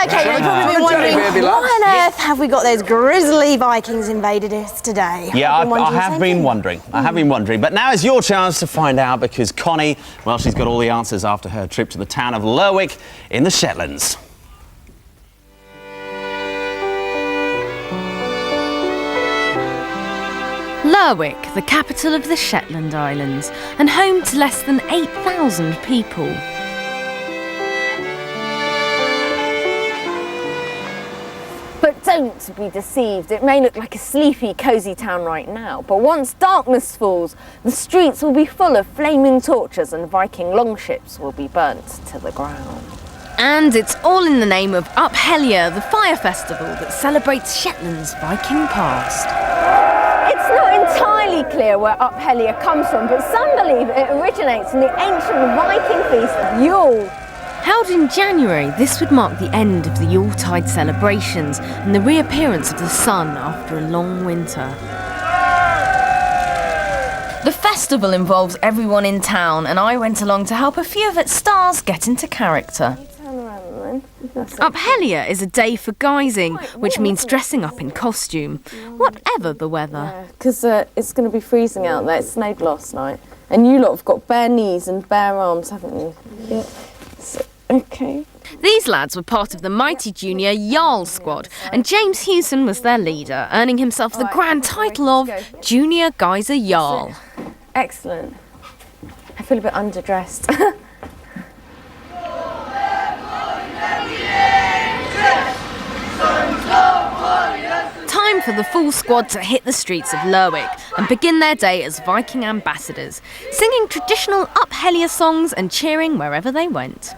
Okay, they've probably been wondering, why on earth have we got those grizzly Vikings invaded us today? Yeah, I have been wondering. I have been wondering. But now is your chance to find out, because Connie, well, she's got all the answers after her trip to the town of Lerwick in the Shetlands. Lerwick, the capital of the Shetland Islands, and home to less than 8,000 people. But don't be deceived, it may look like a sleepy, cosy town right now, but once darkness falls, the streets will be full of flaming torches and Viking longships will be burnt to the ground. And it's all in the name of Up Hellier, the fire festival that celebrates Shetland's Viking past. It's not entirely clear where Up Hellier comes from, but some believe it originates from the ancient Viking feast of Yule. Held in January, this would mark the end of the Yuletide celebrations and the reappearance of the sun after a long winter. The festival involves everyone in town, and I went along to help a few of its stars get into character. Up Hellier is a day for guising, which means dressing up in costume, whatever the weather. Because it's going to be freezing out there. It snowed last night. And you lot have got bare knees and bare arms, haven't you? Yeah. Okay. These lads were part of the mighty junior Jarl squad, and James Hewson was their leader, earning himself the grand title of Junior Geyser Jarl. Excellent. I feel a bit underdressed. Time for the full squad to hit the streets of Lerwick and begin their day as Viking ambassadors, singing traditional Up Hellier songs and cheering wherever they went.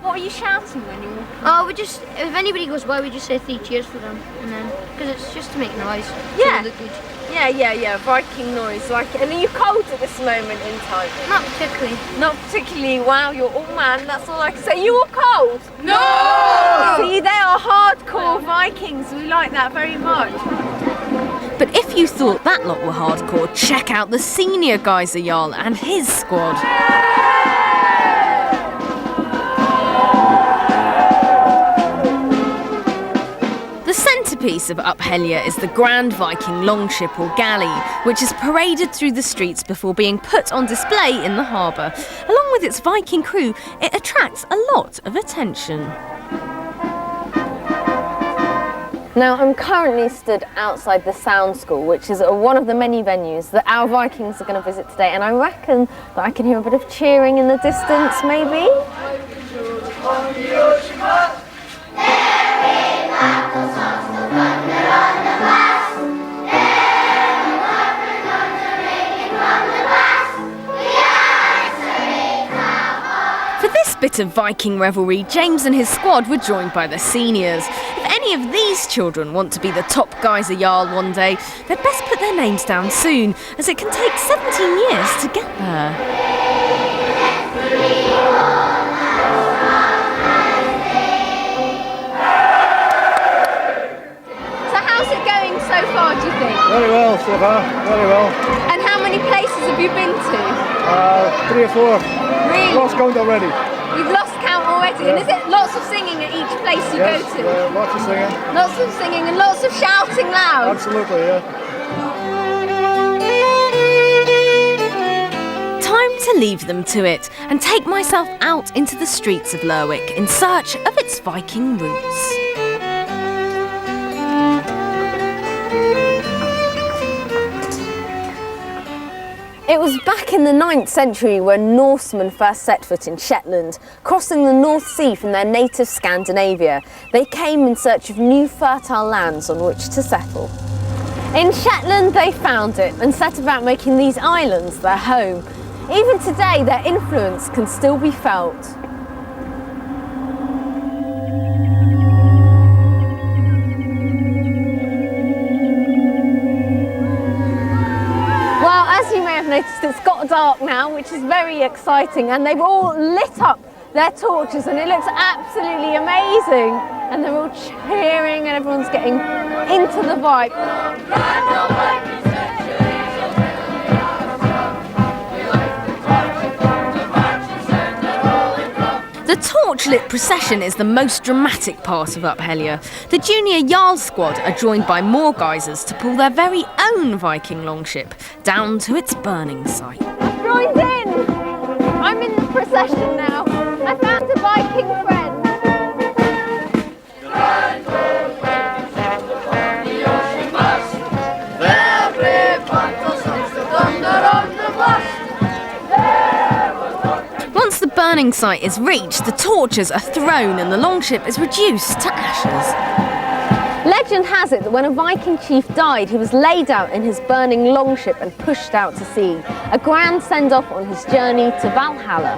What are you shouting when you walk? Oh, if anybody goes by, we just say 3 cheers for them, and then because it's just to make noise. Yeah. Yeah. Viking noise, like. And are you cold at this moment in time? Not particularly. Not particularly. Wow, you're all man. That's all I can say. You are cold. No. See, they are hardcore Vikings. We like that very much. But if you thought that lot were hardcore, check out the senior Geyser Jarl and his squad. The centrepiece of Up Hellier is the Grand Viking Longship or galley, which is paraded through the streets before being put on display in the harbour. Along with its Viking crew, it attracts a lot of attention. Now, I'm currently stood outside the Sound School, which is one of the many venues that our Vikings are going to visit today, and I reckon that I can hear a bit of cheering in the distance, maybe? For this bit of Viking revelry, James and his squad were joined by the seniors. If any of these children want to be the top Geyser Jarl one day, they'd best put their names down soon, as it can take 17 years to get there. So how's it going so far, do you think? Very well so far, very well. And how many places have you been to? 3 or 4. Really? Lost count already. You've lost count already, Yeah. and is it lots of singing at each place you go to? Lots of singing. Lots of singing and lots of shouting loud? Absolutely, yeah. Time to leave them to it and take myself out into the streets of Lerwick in search of its Viking roots. It was back in the 9th century when Norsemen first set foot in Shetland, crossing the North Sea from their native Scandinavia. They came in search of new fertile lands on which to settle. In Shetland they found it and set about making these islands their home. Even today their influence can still be felt. As you may have noticed, it's got dark now, which is very exciting, and they've all lit up their torches and it looks absolutely amazing, and they're all cheering and everyone's getting into the vibe. The torch-lit procession is the most dramatic part of Uphellier. The junior Jarl squad are joined by more geysers to pull their very own Viking longship down to its burning site. I've joined in! I'm in the procession now. I found a Viking friend. Once the burning site is reached, the torches are thrown and the longship is reduced to ashes. Legend has it that when a Viking chief died, he was laid out in his burning longship and pushed out to sea, a grand send-off on his journey to Valhalla.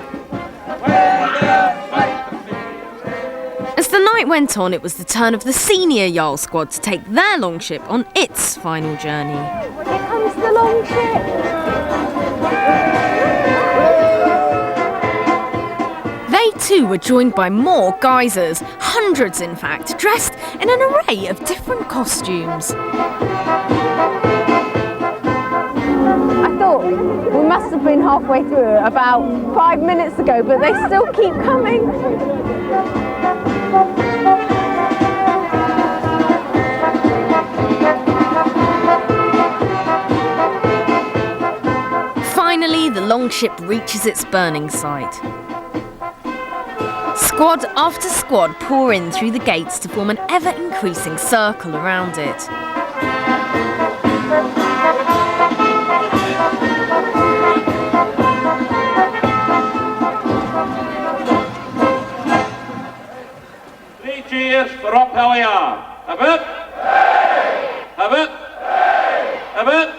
As the night went on, it was the turn of the senior Jarl squad to take their longship on its final journey. Here comes the longship! They too were joined by more geysers, hundreds in fact, dressed in an array of different costumes. I thought we must have been halfway through about 5 minutes ago, but they still keep coming. Finally, the longship reaches its burning site. Squad after squad pour in through the gates to form an ever-increasing circle around it. Three cheers for Uphellier. Have it? Have it? Have it?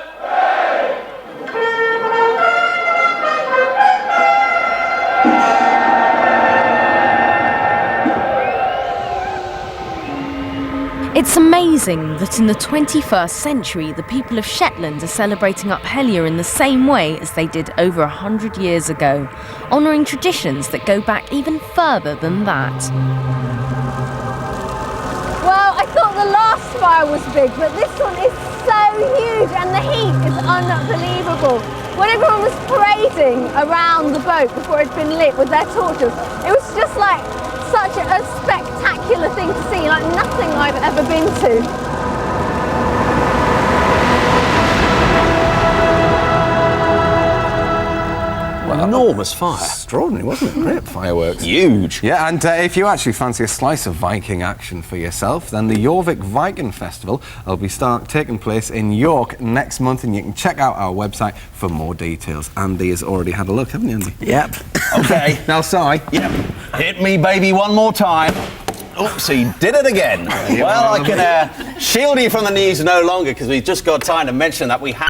It's amazing that in the 21st century, the people of Shetland are celebrating Uphellier in the same way as they did over 100 years ago, honouring traditions that go back even further than that. Well, I thought the last fire was big, but this one is so huge and the heat is unbelievable. When everyone was parading around the boat before it had been lit with their torches, it was just like such a spectacular thing to see, like nothing I've ever been to. Enormous fire. Extraordinary, wasn't it? Great fireworks. Huge. Yeah, and if you actually fancy a slice of Viking action for yourself, then the Huq Viking Festival will be taking place in York next month, and you can check out our website for more details. Andy has already had a look, haven't you, Andy? Yep. Okay. Now, Si. Yep. Hit me, baby, one more time. Oops, he did it again. Well, I can shield you from the news no longer because we've just got time to mention that we have